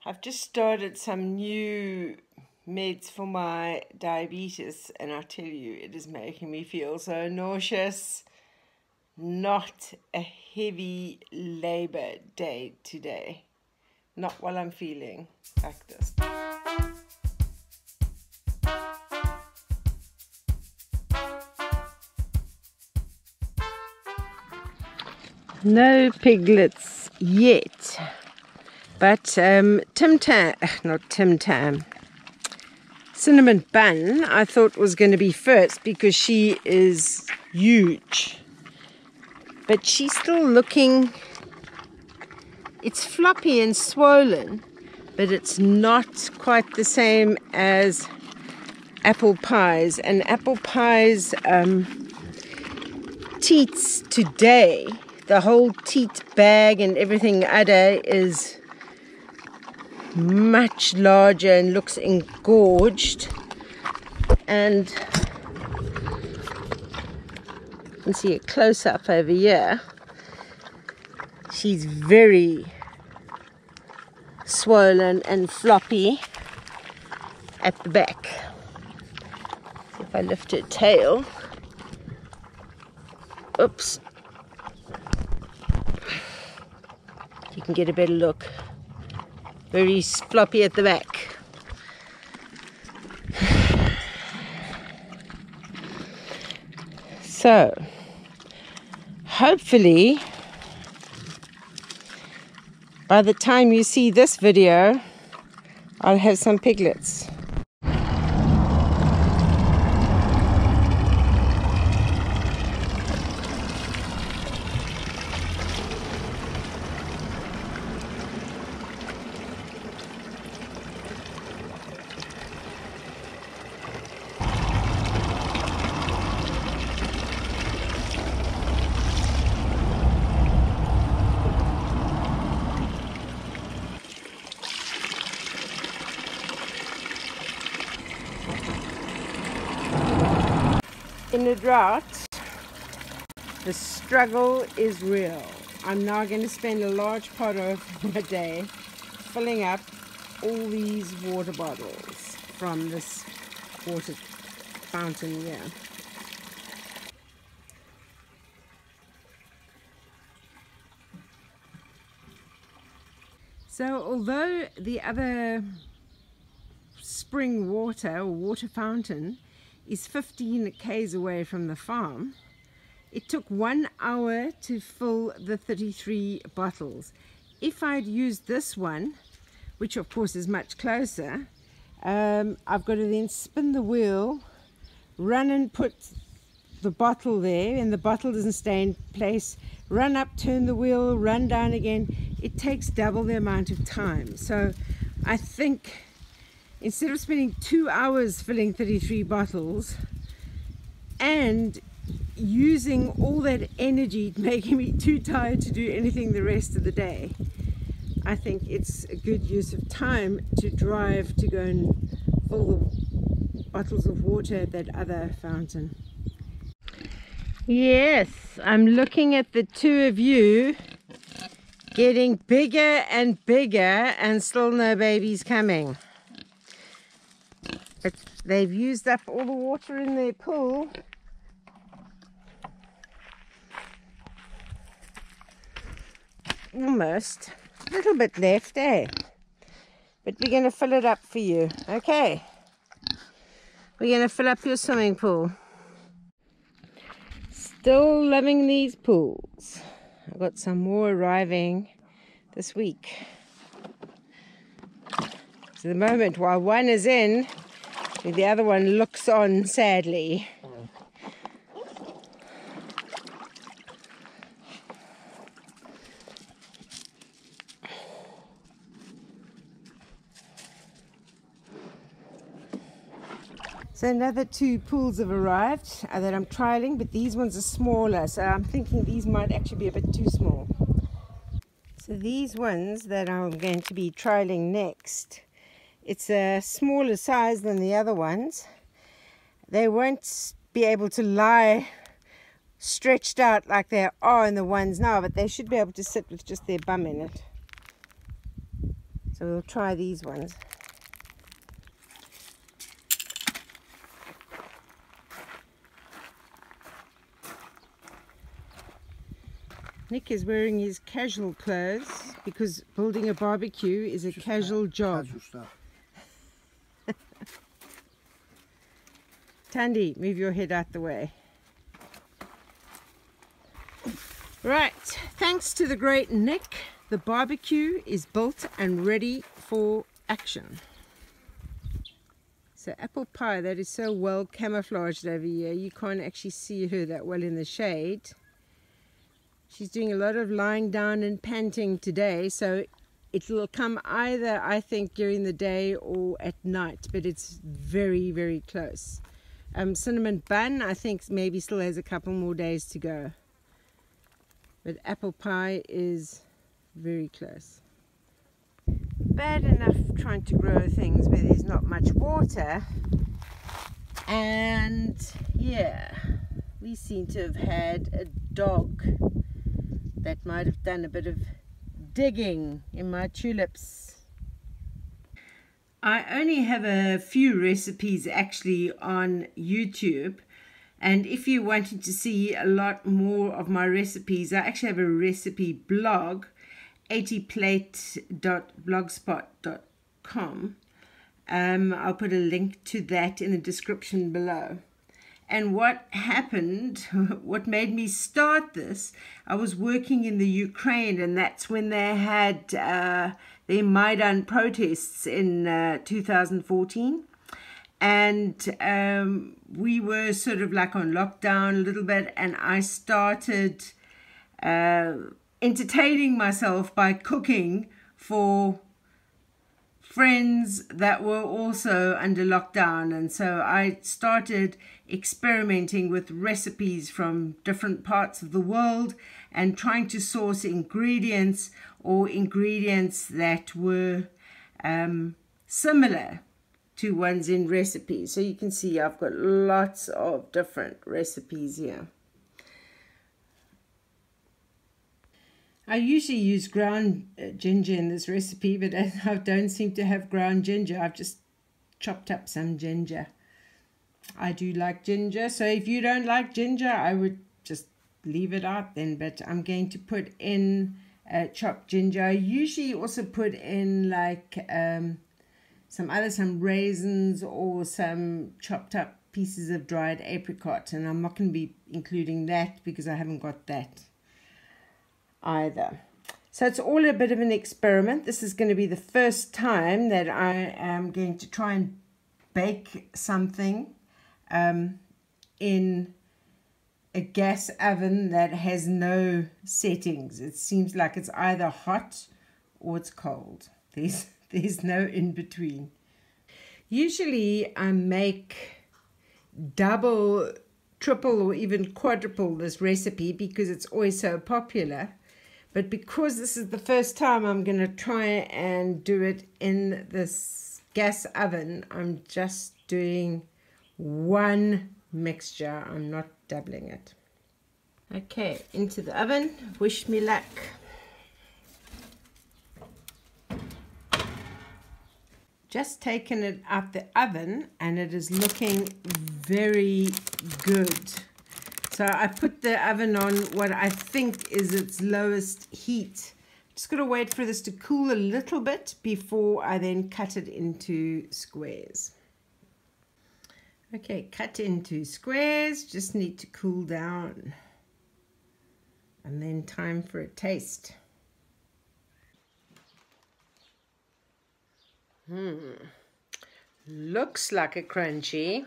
I've just started some new meds for my diabetes, and I tell you, it is making me feel so nauseous. Not a heavy labor day today. Not while I'm feeling like this. No piglets yet. But Cinnamon Bun, I thought was going to be first because she is huge. But she's still looking, it's floppy and swollen, but it's not quite the same as Apple Pie's. And Apple Pie's teats today, the whole teat bag and everything udder is much larger and looks engorged, and you can see a close-up over here. She's very swollen and floppy at the back. If I lift her tail, oops, you can get a better look. Very floppy at the back. So, hopefully, by the time you see this video, I'll have some piglets. In a drought, the struggle is real. I'm now going to spend a large part of my day filling up all these water bottles from this water fountain here. So although the other spring water or water fountain is 15 k's away from the farm, it took 1 hour to fill the 33 bottles. If I'd used this one, which of course is much closer, I've got to then spin the wheel, run and put the bottle there, and the bottle doesn't stay in place, run up, turn the wheel, run down again. It takes double the amount of time. So I think instead of spending 2 hours filling 33 bottles and using all that energy making me too tired to do anything the rest of the day, I think it's a good use of time to drive to go and fill the bottles of water at that other fountain. Yes, I'm looking at the two of you getting bigger and bigger and still no babies coming. But they've used up all the water in their pool. Almost. A little bit left, eh? But we're going to fill it up for you, okay? We're going to fill up your swimming pool. Still loving these pools. I've got some more arriving this week. So the moment while one is in, the other one looks on sadly. So another 2 pools have arrived that I'm trialing, but these ones are smaller, so I'm thinking these might actually be a bit too small. So these ones that I'm going to be trialing next, it's a smaller size than the other ones. They won't be able to lie stretched out like they are in the ones now, but they should be able to sit with just their bum in it. So So we'll try these ones. Nick is wearing his casual clothes because building a barbecue is a casual job. Casual stuff. Tandy, move your head out the way. Right, thanks to the great Nick, the barbecue is built and ready for action. So apple pie, that is so well camouflaged over here, you can't actually see her that well in the shade. She's doing a lot of lying down and panting today, so it'll come either, I think, during the day or at night, but it's very, very close. Cinnamon bun, I think maybe still has a couple more days to go. But apple pie is very close. Bad enough trying to grow things where there's not much water. And yeah, we seem to have had a dog that might have done a bit of digging in my tulips. I only have a few recipes actually on YouTube, and if you wanted to see a lot more of my recipes, I actually have a recipe blog, 80plate.blogspot.com. I'll put a link to that in the description below. And what happened, what made me start this, I was working in the Ukraine, and that's when they had their Maidan protests in 2014. And we were sort of like on lockdown a little bit, and I started entertaining myself by cooking for friends that were also under lockdown. And so I started experimenting with recipes from different parts of the world and trying to source ingredients or ingredients that were similar to ones in recipes. So you can see I've got lots of different recipes here. I usually use ground ginger in this recipe, but I don't seem to have ground ginger. I've just chopped up some ginger. I do like ginger, so if you don't like ginger, I would just leave it out then, but I'm going to put in chopped ginger. I usually also put in like some raisins or some chopped up pieces of dried apricot, and I'm not going to be including that because I haven't got that either. So it's all a bit of an experiment. This is going to be the first time that I am going to try and bake something in a gas oven that has no settings. It seems like it's either hot or it's cold. There's no in between. Usually I make double, triple, or even quadruple this recipe because it's always so popular. But because this is the first time I'm going to try and do it in this gas oven, I'm just doing one mixture. I'm not doubling it. Okay, into the oven. Wish me luck. Just taken it out the oven and it is looking very good. So I put the oven on what I think is its lowest heat. Just got to wait for this to cool a little bit before I then cut it into squares. Okay, cut into squares, just need to cool down. And then time for a taste. Looks like a crunchy.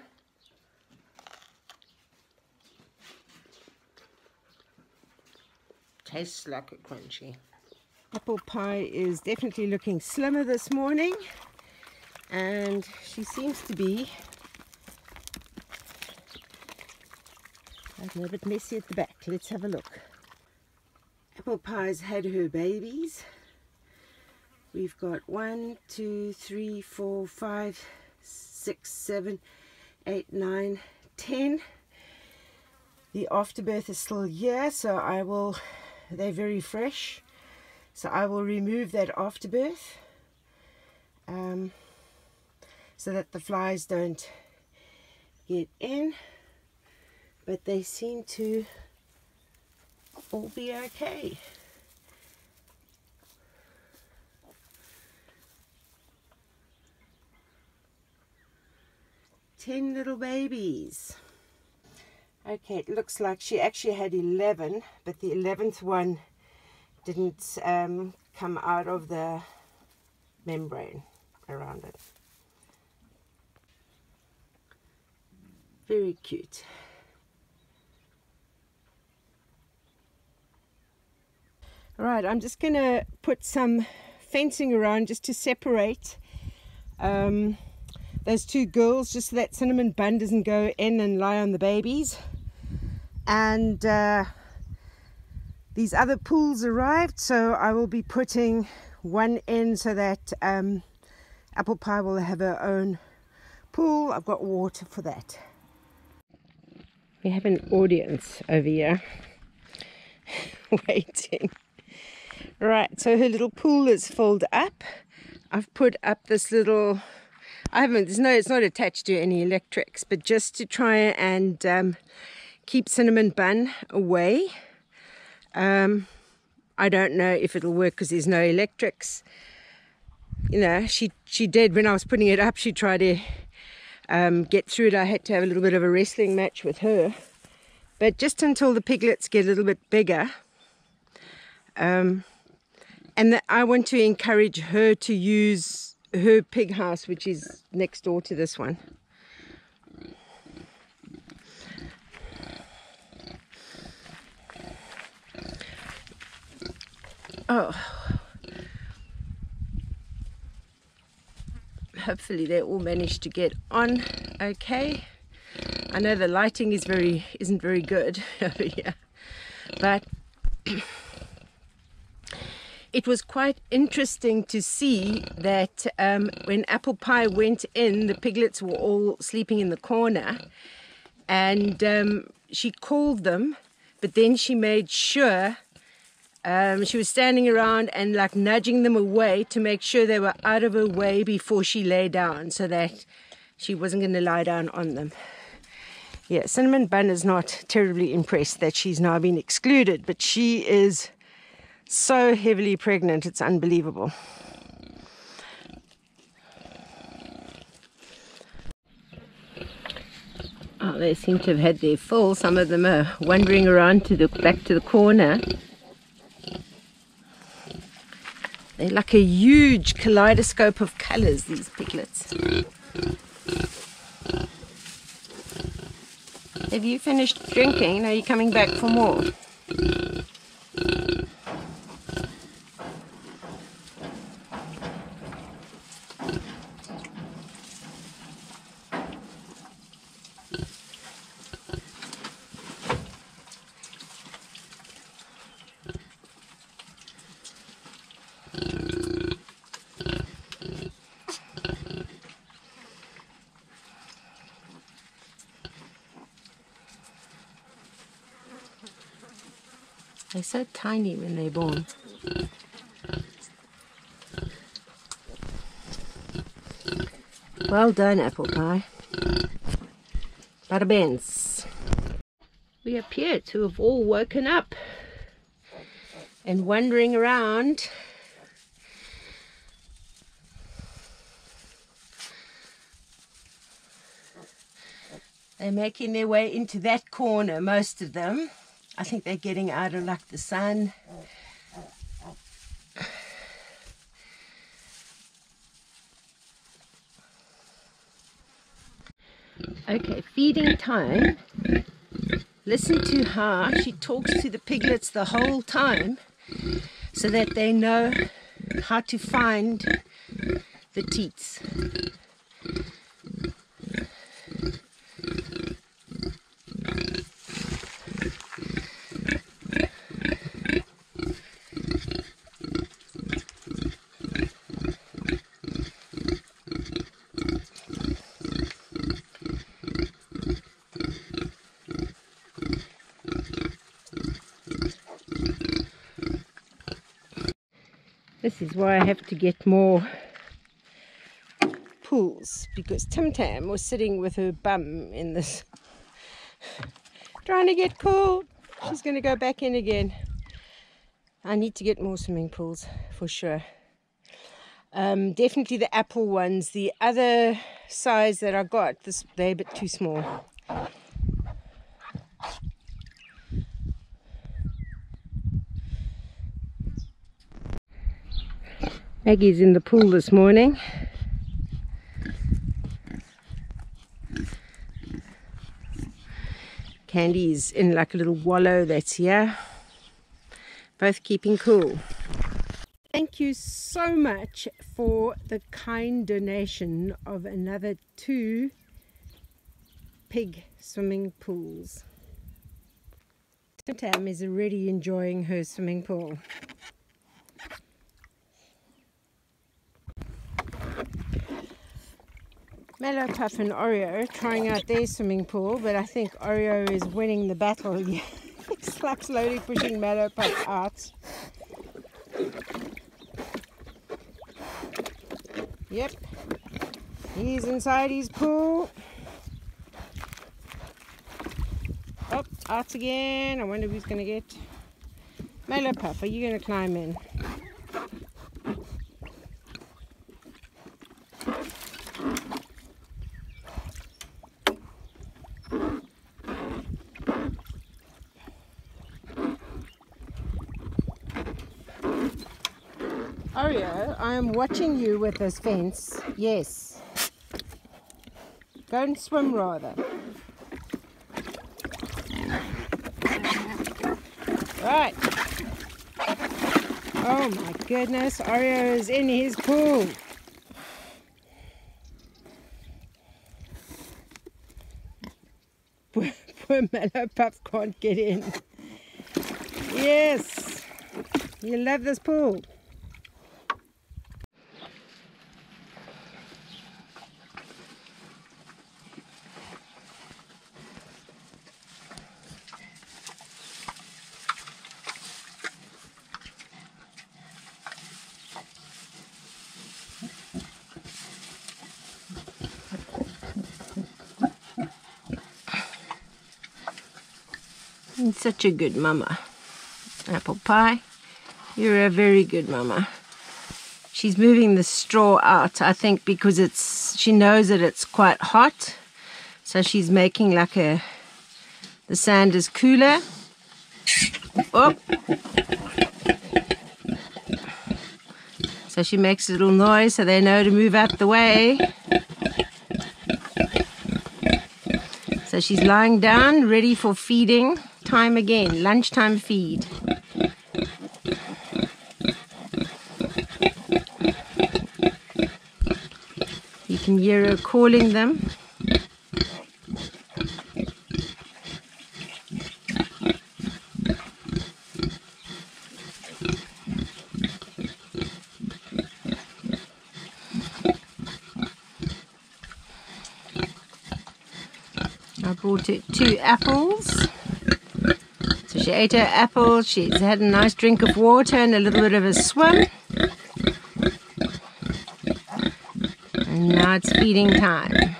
Tastes like a crunchy. Apple pie is definitely looking slimmer this morning, and she seems to be a little bit messy at the back. Let's have a look. Apple pie's had her babies. We've got 1, 2, 3, 4, 5, 6, 7, 8, 9, 10. The afterbirth is still here, so they're very fresh. So I will remove that afterbirth so that the flies don't get in, but they seem to all be okay. Ten little babies. Okay, it looks like she actually had 11, but the 11th one didn't come out of the membrane around it. Very cute. Alright, I'm just going to put some fencing around just to separate those two girls, just so that cinnamon bun doesn't go in and lie on the babies. And these other pools arrived, so I will be putting one in so that Apple Pie will have her own pool. I've got water for that. We have an audience over here waiting. Right, so her little pool is filled up. I've put up this little, it's not attached to any electrics, but just to try and keep Cinnamon Bun away. I don't know if it'll work because there's no electrics. You know, she did, when I was putting it up, she tried to get through it. I had to have a little bit of a wrestling match with her. But just until the piglets get a little bit bigger, and I want to encourage her to use her pig house, which is next door to this one. Oh, hopefully they all managed to get on okay. I know the lighting isn't very good over here, but it was quite interesting to see that when Apple Pie went in, the piglets were all sleeping in the corner, and she called them, but then she made sure she was standing around and like nudging them away to make sure they were out of her way before she lay down, so that she wasn't going to lie down on them. Yeah, Cinnamon Bun is not terribly impressed that she's now been excluded, but she is so heavily pregnant, it's unbelievable. Oh, they seem to have had their fill. Some of them are wandering around back to the corner. They're like a huge kaleidoscope of colors, these piglets. Have you finished drinking? Are you coming back for more? They're so tiny when they're born. Well done, Apple Pie. Bada bens. We appear to have all woken up and wandering around. They're making their way into that corner, most of them. I think they're getting out of like the sun. Okay, feeding time. Listen to how she talks to the piglets the whole time so that they know how to find the teats. This is why I have to get more pools because Tim Tam was sitting with her bum in this, trying to get cool. She's going to go back in again. I need to get more swimming pools for sure. Definitely the apple ones. The other size that I got, they're a bit too small. Maggie's in the pool this morning. Candy's in like a little wallow that's here. Both keeping cool. Thank you so much for the kind donation of another 2 pig swimming pools. Tim Tam is already enjoying her swimming pool. Mellow Puff and Oreo trying out their swimming pool, but I think Oreo is winning the battle here. It's like slowly pushing Mellow Puff out. Yep, he's inside his pool. Oh, out again. I wonder who's going to get. Mellow Puff, are you going to climb in? Oreo, I am watching you with this fence. Yes. Go and swim rather. Right. Oh my goodness, Oreo is in his pool. Poor Mellow Puff can't get in. Yes. You love this pool. You're such a good mama, Apple Pie. You're a very good mama. She's moving the straw out, I think, because she knows that it's quite hot. So she's making like the sand is cooler. Oh. So she makes a little noise so they know to move out the way. So she's lying down, ready for feeding time again, lunchtime feed. You can hear her calling them. I brought her 2 apples. So she ate her apple, she's had a nice drink of water and a little bit of a swim. And now it's feeding time.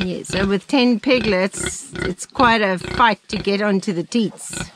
Yeah, so with 10 piglets, it's quite a fight to get onto the teats.